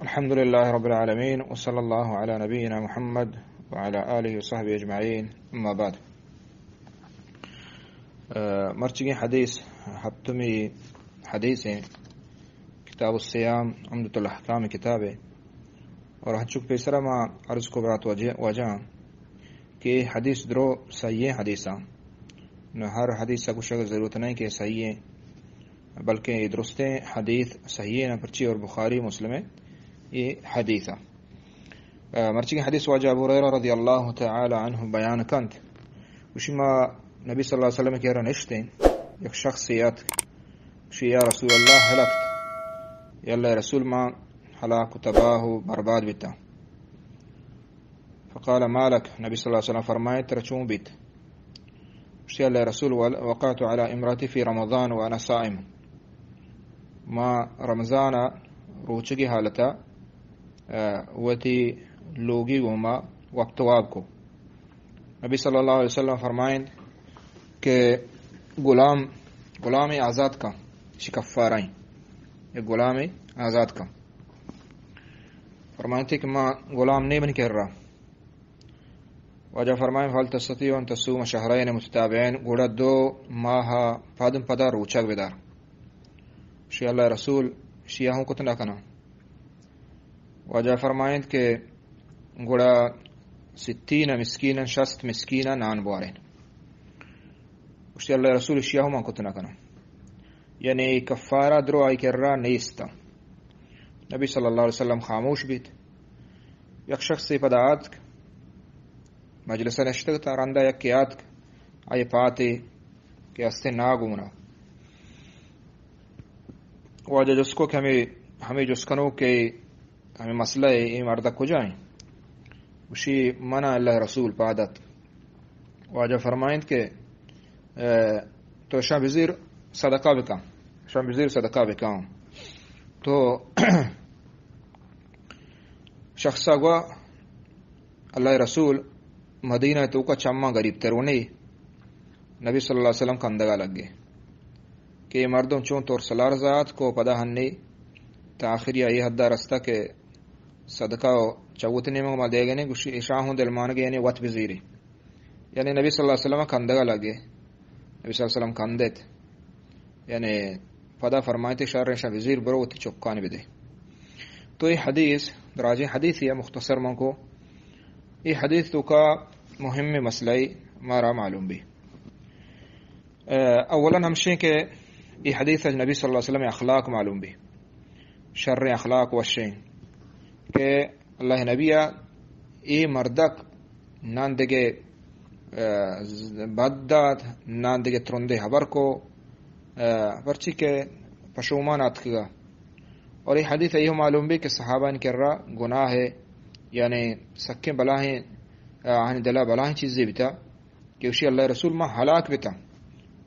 الحمد لله رب العالمين وصلى الله على نبينا محمد وعلى آله وصحبه أجمعين أما بعد. مرچگی حدیث ہفتمی حدیث ہیں کتاب الصیام عمدۃ الاحکام کتاب ہے اور ہچک پیسرا ما عرض کو برات وجہ کہ حدیث درو صحیح حدیثاں نہ ہر حدیث کا کچھ ضرورت نہیں کہ صحیح ہے بلکہ یہ درست حدیث صحیح ہے پرچی اور بخاری مسلم یہ حدیثہ مرچی کی حدیث واجہ ابو ہریرہ رضی اللہ تعالی عنہ بیان کنت وشما نبی صلی اللہ علیہ وسلم کہہ رہا نشتیں ایک شخصیت وشی یا رسول اللہ حلقت یا اللہ رسول ما حلاک تباہ برباد بیتا فقال مالک نبی صلی اللہ علیہ وسلم فرمائے ترچون بیت وشی اللہ رسول وقعت على امراتی فی رمضان وانا صائم ما رمضان روچگی حالتا وتی لوگی گوما وقت واب کو نبی صلی اللہ علیہ وسلم فرمائیں کہ غلام آزاد کا شکفارائیں ایک غلام آزاد کا فرمائیں تھے کہ میں غلام نہیں بن کر رہا وجہ فرمائیں فَهَلْ تَسْتَطِيعُ أَن تَصُومَ شَهْرَيْنِ مُتَتَابِعَيْنِ گوڑا دو ماہ پادم پدا روچک بدار شی اللہ رسول شیعہوں کو تنہ کنا وجہ فرمائیں کہ گوڑا 60 مسکینا 60 مسکینا نان بوارین وشی اللہ رسول شیعہوں ما کو تنہ کنا یعنی کفارہ درو آئی کر رہا نیستا نبی صلی اللہ علیہ وسلم خاموش بیت یک شخص سے پداعت مجلسہ نشتگتا رندہ یک کیات آئی پاتے کہ استے ناگونا واجہ جس کو کہ ہمیں جس کنو کہ ہمیں مسئلہ یہ مردہ کو جائیں وشی منع اللہ رسول پادت واجہ فرمائیں کہ تو شاہ بزیر صدقہ بکاؤں تو شخصا گوا اللہ رسول مدینہ تو کا چمہ غریب ترونی نبی صلی اللہ علیہ وسلم کا اندگا لگ گئے کہ مردوں چون طور سلار ذات کو پدا ہنی تاخری آئی حدہ رستہ کے صدقہ چوتنے میں دے گئے گوشی اشاہوں دل مان گئے یعنی وط بزیری یعنی نبی صلی اللہ علیہ وسلم کا اندگا لگے نبی صلی اللہ علیہ وسلم کا اندت یعنی پدا فرمائیتے شاہ وزیر برو تی چکان بھی دے تو یہ حدیث دراجی حدیث ہے مختصر من کو یہ حدیث تو کا مهم مسئلہ مارا معلوم بھی اولا ہمشیں کہ یہ حدیث نبی صلی اللہ علیہ وسلم اخلاق معلوم بھی شر اخلاق وشیں کہ اللہ نبیہ ای مردک نان دگے بدداد نان دگے ترندے حبر کو پرچی کے پشومان آتکگا اور یہ حدیث ایہو معلوم بھی کہ صحابہ نے کر رہا گناہ ہے یعنی سکیں بلاہیں آہن دلا بلاہیں چیزیں بیتا کہ اسی اللہ رسول ما حلاک بیتا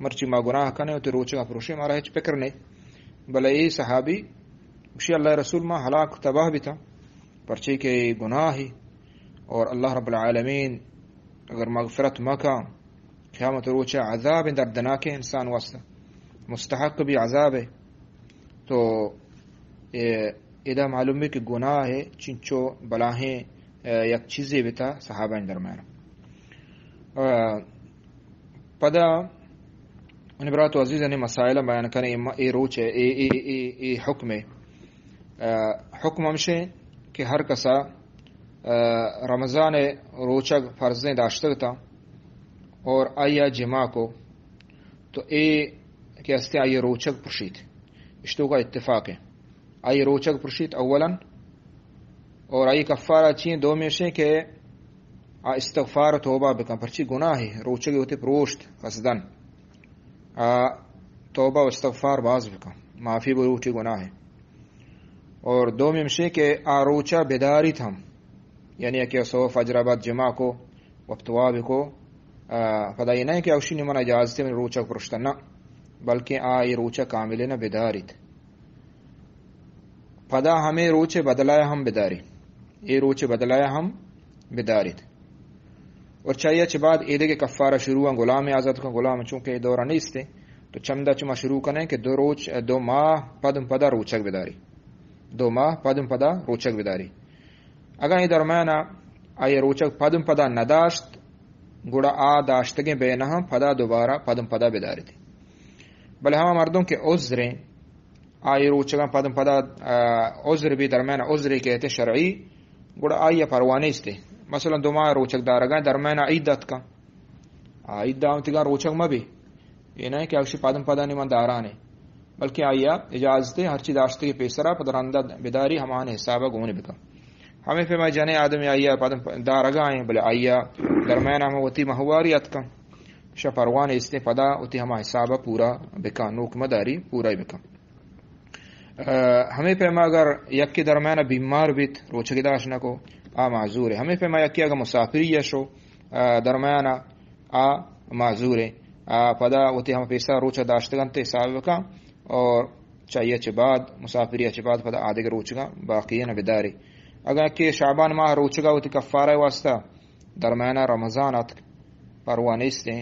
مرچی ما گناہ کنے ہوتے روچے گا پروشے مارا ہیچ پکر نہیں بلے یہ صحابی اسی اللہ رسول ما حلاک تباہ بیتا پرچی کے گناہ ہی اور اللہ رب العالمین اگر مغفرت مکا قیامت روچے عذاب دردناک انسان واسطہ مستحق بھی عذاب ہے تو ادا معلوم ہے کہ گناہ ہے چنچو بلاہیں یک چیزیں بیتا صحابہ درمیان پدا نبرات و عزیز نے مسائل بیان کریں ای روچ ہے ای حکم ہے حکم ہمشے کہ ہر کسا رمضان روچک فرضیں داشتگتا اور آیا جماع کو تو اے کہ استے آئی روچک پرشید اشتو کا اتفاق ہے آئی روچک پرشید اولا اور آئی کفارہ چین دو میں سے کہ استغفار توبہ بکن پرچی گناہ ہے روچک ہوتے پروشت قصدن توبہ و استغفار باز بکن معافی بروچی گناہ ہے اور دو میں سے کہ آروچا بیداری تھم یعنی کہ سو فجر بعد جماع کو وقتواب کو فدائی نہیں کہ اوشی نمانا اجازت میں روچک پرشتن نہ بلکہ آئی روچا کامل نہ بیداریت پدا ہمیں روچے بدلایا ہم بیداری یہ روچے بدلایا ہم بیداریت اور چاہیے چھ بعد عید کے کفارہ شروع ہیں غلام آزاد کا غلام چونکہ دورہ نہیں استے تو چمدہ چما شروع کریں کہ دو ماہ پدم پدا روچک بیداری 2 ماه پدم پدا روچک بداری. اگر این درمیان آئی روچک پدم پدا نداشت گوڑا داشتگیں بینہم پدا دوبارہ پدم پدا بداری تھی. بلے ہما مردوں کے عذریں آئی روچگاں پدم پدا عذر بھی درمیان عذری کہتے شرعی گوڑا آئی پروانے استے. مثلا 2 ماہ روچک دارگاں درمیان عیدت کا عید دامتگاں روچک مبی یہ نہیں کہ اکشی پدم پدا نہیں من دارانے بلکہ آئی اجازت ہرچی داشتگی پیسرا پدرندہ بداری ہمان حسابہ گونے بکا. ہمیں فیما جانے آدمی آئی پدم دارگاں ہیں بلے آئی درمیان ہم وتی مہواریت کا شا پروانے استے پدا وتی ہما حسابہ پورا بکا نوک مداری پورا بکا. ہمیں پیما اگر یک کے درمیان بیمار بیت روچگی داشت نکو معذور ہے. ہمیں پیما یکی اگر مسافری یشو درمیان معذور ہے پدا وتی ہم پیسا روچہ داشتگان تے حساب بکا اور چاہیے چھ بعد مسافری چھ بعد پدا آدھے روچگا باقی نہ بداری. اگر کہ شعبان ماہ روچگا وتی کفارہ واسطہ درمیان رمضان ات پروانے استے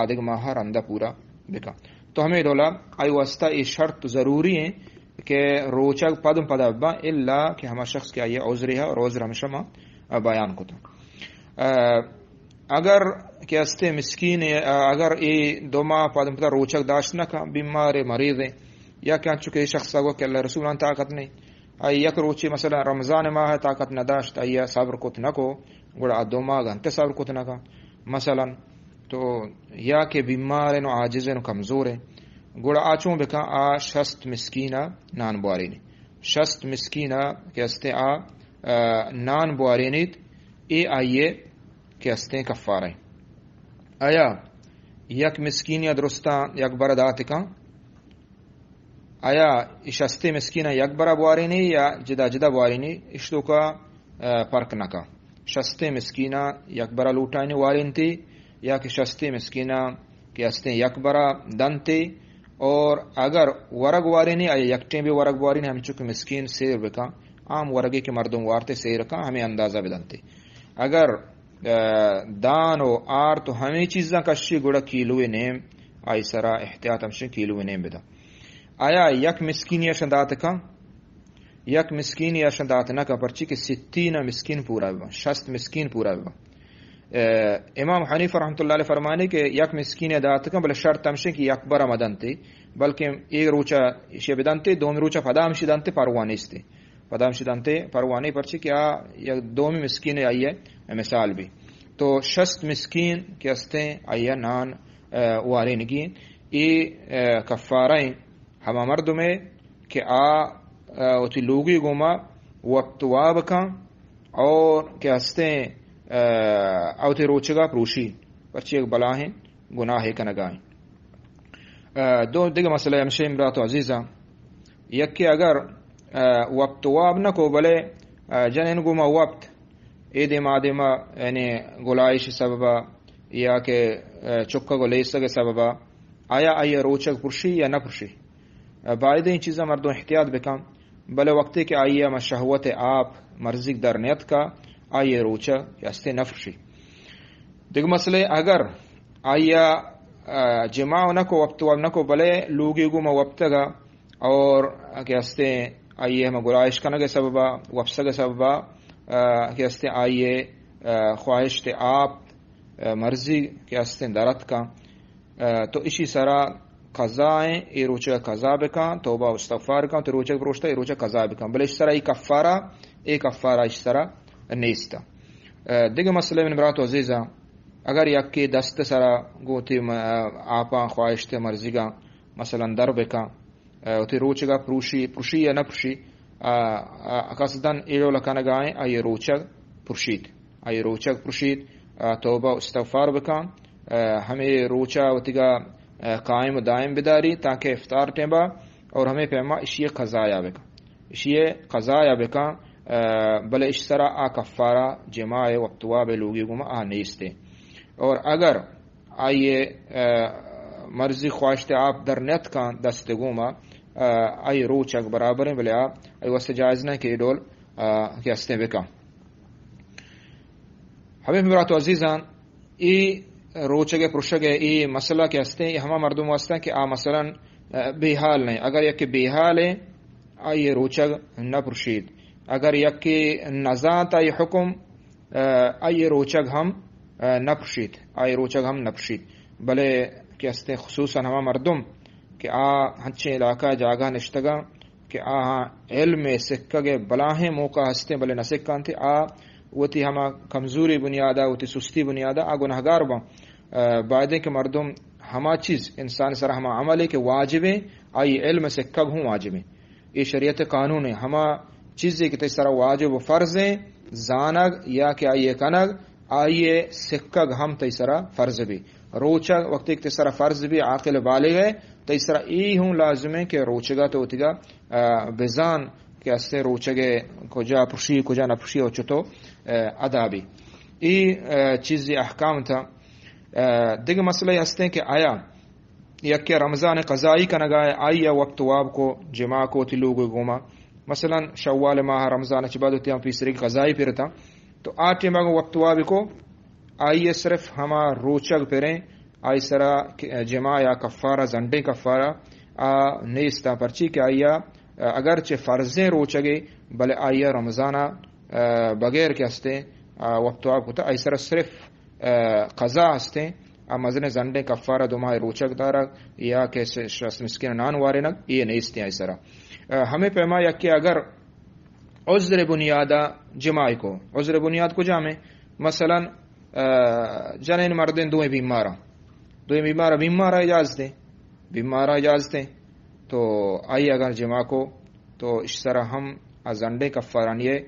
آدھے ماہ رندہ پورا بکا. تو ہمیں دولا آئی واسطہ یہ شرط ضروری ہے کہ روچک پدم پدا با الا کہ ہما شخص کے آئیے عذری ہے اور عذر ہم شما بیان کو. اگر کیستے مسکین اگر یہ 2 ماہ پدم پدا روچک داشت نہ کا بیمار مریض ہے یا کیا چکے شخص کو کہ اللہ رسول طاقت نہیں آئی یک روچی مثلا رمضان ماہ طاقت نہ داشت آئی صبر کت نہ کو گوڑا 2 ماہ گھنٹے صبر کت نہ کا مثلا تو یا کہ بیمار نو عاجز نو کمزور ہے گوڑا آچوں بکا 60 مسکینہ نان بوارینی 60 مسکینہ کیستے نان بوارینیت ای آئیے کیستے کفارہ آیا یک مسکین یا درستان یک بردات کا آیا شستے مسکینہ یک برا بوارینی یا جدا جدا بوارینی اشتو کا فرق نہ کا. شستے مسکینہ یک برا لوٹائنی وارین تھی یا کہ شستے مسکینہ کیستے یک برا دن تھی اور اگر ورگ وارینی آیا یکٹیں بھی ورگ وارینی ہم چکے مسکین سیر بکا عام ورگی کے مردوں وارتے سیر کا ہمیں اندازہ بدنتے. اگر دان و آر تو ہمیں چیزاں کشی گوڑا کیلوے نیم آئی سرا احتیاط ہمشن کیلوے نیم بدا. آیا یک مسکین یا شندات کا یک مسکین یا شندات نہ کا پرچی کہ 60 مسکین پورا با 60 مسکین پورا با. امام حنیف رحمۃ اللہ علیہ فرمانے کہ یک مسکین دات کا بل شرط ہمشن کہ یک برا مدن تے بلکہ ایک روچا شی بدن تے 2 روچا پدام شدن تے پروانے استے پدام شدن تے پروانے پرچی کہ یک 2 مسکین آئی ہے مثال بھی. تو 60 مسکین کے استے آئی نان وارینگی ای کفاریں ہما مرد میں کہ اوتی لوگی گوما وقت واب کا اور کہ ہستے اوتی روچگا پروشی پرچی ایک بلا ہیں گناہ کا نگائیں. 2 دیگر مسئلہ ہمشہ امرات و عزیزہ یک کہ اگر وقت واب نہ کو بلے جنین گوما وقت عید مادمہ یعنی گلائش سببا یا کہ چکا گلیسہ کے سببا آیا آیا روچک پرشی یا نہ پرشی باید این چیزا مردوں احتیاط بکن بلے وقتی کہ آئیے شہوت آپ مرضی در نیت کا آئیے روچا یا استے نفرشی. دیکھ مسئلے اگر آئیے جماع نہ کو وقت واب نہ کو بلے لوگی گو ما وقت گا اور کہ استے آئیے ہم گلائش کنگے سببا وفسہ کے سببا کہ استے آئیے خواہش تے آپ مرضی کہ استے درت کا تو اسی سرا قضائیں ای روچہ قضا بکن توبہ استغفار کن تو روچہ بروشتا ای روچہ قضا بکن بلے اس طرح ای کفارہ اس طرح نیستا. دیگه مسئلہ من برات عزیزہ اگر یکی دست سرا گوتی آپا خواہشت مرضی گا مثلا در بکن تی روچہ گا پروشی یا نپروشی قصدن ایلو لکنگائیں آئی روچہ پروشید توبہ استغفار بکن ہمیں روچہ وطیگا قائم و دائم بداری تاکہ افطار ٹیمبا اور ہمیں پیما اشیاء قضایا بکا بلے اس طرح کفارہ جماع وقتوا بے لوگی گما نیستے. اور اگر آئیے مرضی خواہشتے آپ در نیت کا دست گوما آئی روچک برابر ہیں بلے آپ آئی واسطے جائز نہ کہ ڈول کہ استے بکا. ہمیں مراتو عزیزان ای روچگے پرشگے ای مسئلہ کے ہستے ہما مردم واسطہ کہ مثلا بے حال نہیں اگر یک بے حال ہے آئی روچگ نپرشید. اگر یکی نزات آئی حکم آئی روچگ ہم نپرشید، آئی روچگ ہم نپرشید. بلے کہ ہستے خصوصاً ہما مردم کہ ہنچے علاقہ جاگہ نشتگا کہ علم سکھگے بلاہیں موقع ہستے بلے نہ سکھان تھے وتی ہما کمزوری بنیادہ وتی سستی بنیادہ گنہگار با بعدے کہ مردم ہما چیز انسان سر ہما عمل ہے کہ واجب ہے آئی علم سکھگ ہوں واجب ہے. یہ شریعت قانون ہے ہما چیزیں کہ تے سر واجب و فرض ہیں زانگ یا کہ آئیے کنگ آئیے سکھگ ہم تے سر فرض بھی. روچگ وقت ایک تے سر فرض بھی عاقل بالغ ہے تے سر ای ہوں لازم ہے کہ روچگا تو ہوتیگا بزان کہ اسے روچگے کجا پرشی کجا نپرشی اور چتو ادا بھی. ای چیز احکام تھا. دیگر مسئلہ ہستے ہیں کہ آیا یک رمضان قضائی کا نگائے آیا وقت واب کو جماع کو تلوگ گوما مثلا شوال ماہ رمضان چباد ہوتی ہم پیسری قضائی پھرتا تو آٹے مگو وقت واب کو آئیے صرف ہما روچگ پھریں آئی سرا جماع یا کفارہ زنڈے کفارہ نیستا پرچی کہ آیا اگرچہ فرضیں روچگے بلے آیا رمضانہ بغیر کے ہستے وقت واب ہوتا آئی سرا صرف قضا ہستے مزن زنڈے کفارہ دماء روچک دارا یا کہ مسکین نان وارنگ یہ نیستے آئی سرا. ہمیں پیما یا کہ اگر عذر بنیادہ جماع کو عذر بنیاد کو جامع مثلا جنین مردین دوئیں بیمارہ اجازت دیں تو آئی اگر جماع کو تو اس طرح ہم زنڈے کفارانیے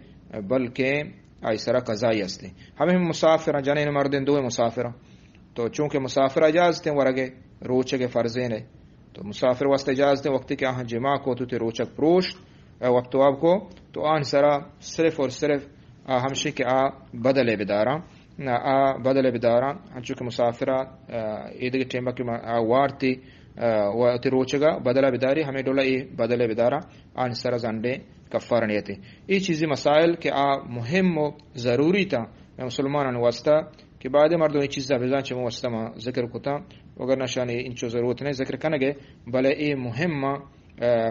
بلکہ آئی سرا قضائی ہستے. ہمیں مسافر جنین مردین دوئیں مسافر تو چونکہ مسافر اجازت ہیں ورگے روچک فرضین ہے تو مسافر واسطے اجازت ہیں وقت کہ جماع کو تو تے روچک پروشت وقت واب کو تو آن سرا صرف اور صرف ہمشے کہ بدل بدارا چونکہ مسافرہ عید کے ٹیمہ کی وارتی و تے روچگا بدلہ بداری ہمیں ڈولا یہ بدل بدارا آن سرا زنڈے کفار نیتے. یہ چیزیں مسائل کہ مہم و ضروری تھا مسلمان واسطہ کہ بعد مردوں یہ چیزیں بزان چمو واسطہ ذکر کتا اگر نشانی انچو ضرورت نہیں ذکر کنگے بلے یہ مہم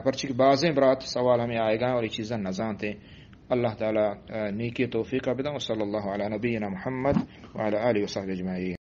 پرچی بعضیں برات سوال ہمیں آئے گا اور یہ چیزیں نظام تھے. اللہ تعالی نیکی توفیق بدا. وصلی اللہ علی نبینا محمد وعلی آلہ وصحبہ اجمعین.